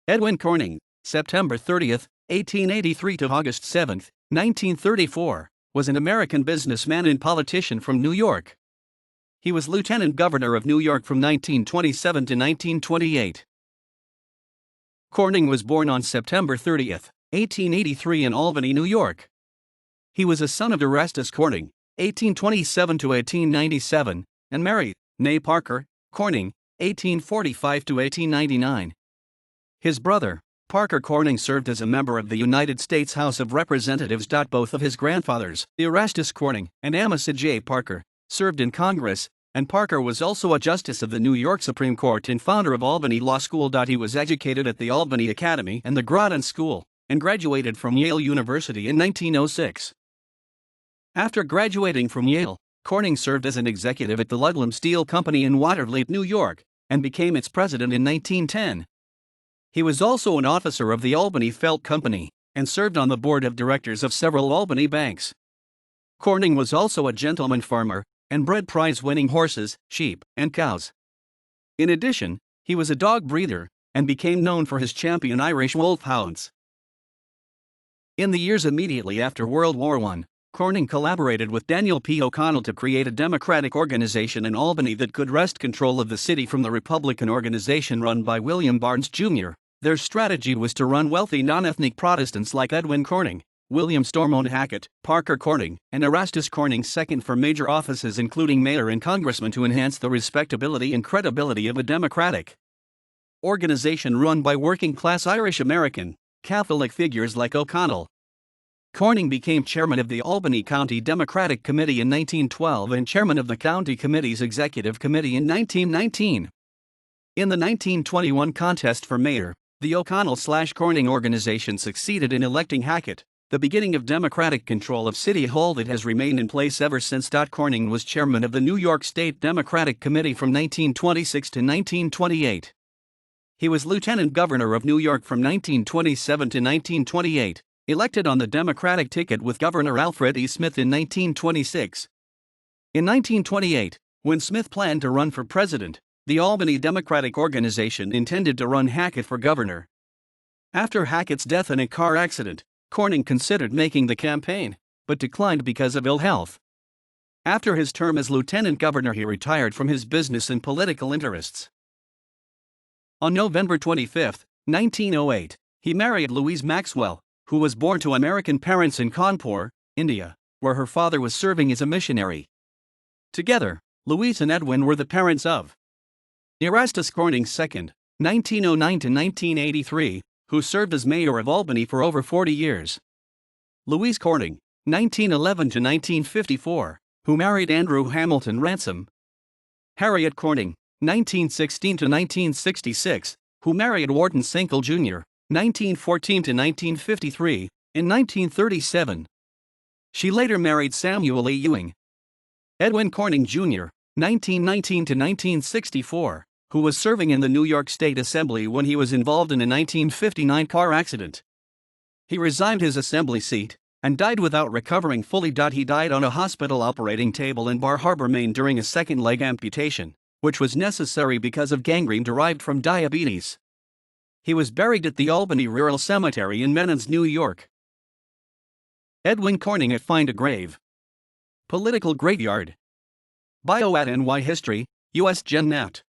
Edwin Corning, September 30, 1883 to August 7, 1934, was an American businessman and politician from New York. He was Lieutenant Governor of New York from 1927 to 1928. Corning was born on September 30, 1883 in Albany, New York. He was a son of Erastus Corning, 1827 to 1897, and Mary, née Parker, Corning, 1845 to 1899. His brother, Parker Corning, served as a member of the United States House of Representatives. Both of his grandfathers, Erastus Corning and Amasa J. Parker, served in Congress, and Parker was also a justice of the New York Supreme Court and founder of Albany Law School. He was educated at the Albany Academy and the Groton School, and graduated from Yale University in 1906. After graduating from Yale, Corning served as an executive at the Ludlam Steel Company in Watervliet, New York, and became its president in 1910. He was also an officer of the Albany Felt Company, and served on the board of directors of several Albany banks. Corning was also a gentleman farmer, and bred prize-winning horses, sheep, and cows. In addition, he was a dog breeder, and became known for his champion Irish Wolfhounds. In the years immediately after World War I, Corning collaborated with Daniel P. O'Connell to create a Democratic organization in Albany that could wrest control of the city from the Republican organization run by William Barnes, Jr. Their strategy was to run wealthy non-ethnic Protestants like Edwin Corning, William Stormont Hackett, Parker Corning, and Erastus Corning II for major offices including mayor and congressman to enhance the respectability and credibility of a Democratic organization run by working-class Irish American, Catholic figures like O'Connell. Corning became chairman of the Albany County Democratic Committee in 1912 and chairman of the County Committee's Executive Committee in 1919. In the 1921 contest for mayor, the O'Connell/Corning organization succeeded in electing Hackett, the beginning of Democratic control of City Hall that has remained in place ever since. Corning was chairman of the New York State Democratic Committee from 1926 to 1928. He was lieutenant governor of New York from 1927 to 1928, elected on the Democratic ticket with Governor Alfred E. Smith in 1926. In 1928, when Smith planned to run for president, the Albany Democratic Organization intended to run Hackett for governor. After Hackett's death in a car accident, Corning considered making the campaign, but declined because of ill health. After his term as lieutenant governor, he retired from his business and political interests. On November 25, 1908, he married Louise Maxwell, who was born to American parents in Kanpur, India, where her father was serving as a missionary. Together, Louise and Edwin were the parents of Erastus Corning II, 1909 to 1983, who served as mayor of Albany for over 40 years. Louise Corning, 1911 to 1954, who married Andrew Hamilton Ransom. Harriet Corning, 1916 to 1966, who married Wharton Sinkle Jr., 1914 to 1953, in 1937. She later married Samuel E. Ewing. Edwin Corning Jr., 1919 to 1964, who was serving in the New York State Assembly when he was involved in a 1959 car accident. He resigned his assembly seat and died without recovering fully. He died on a hospital operating table in Bar Harbor, Maine during a second leg amputation, which was necessary because of gangrene derived from diabetes. He was buried at the Albany Rural Cemetery in Menands, New York. Edwin Corning at Find a Grave. Political Graveyard. Bio at NY History, US Gen Net.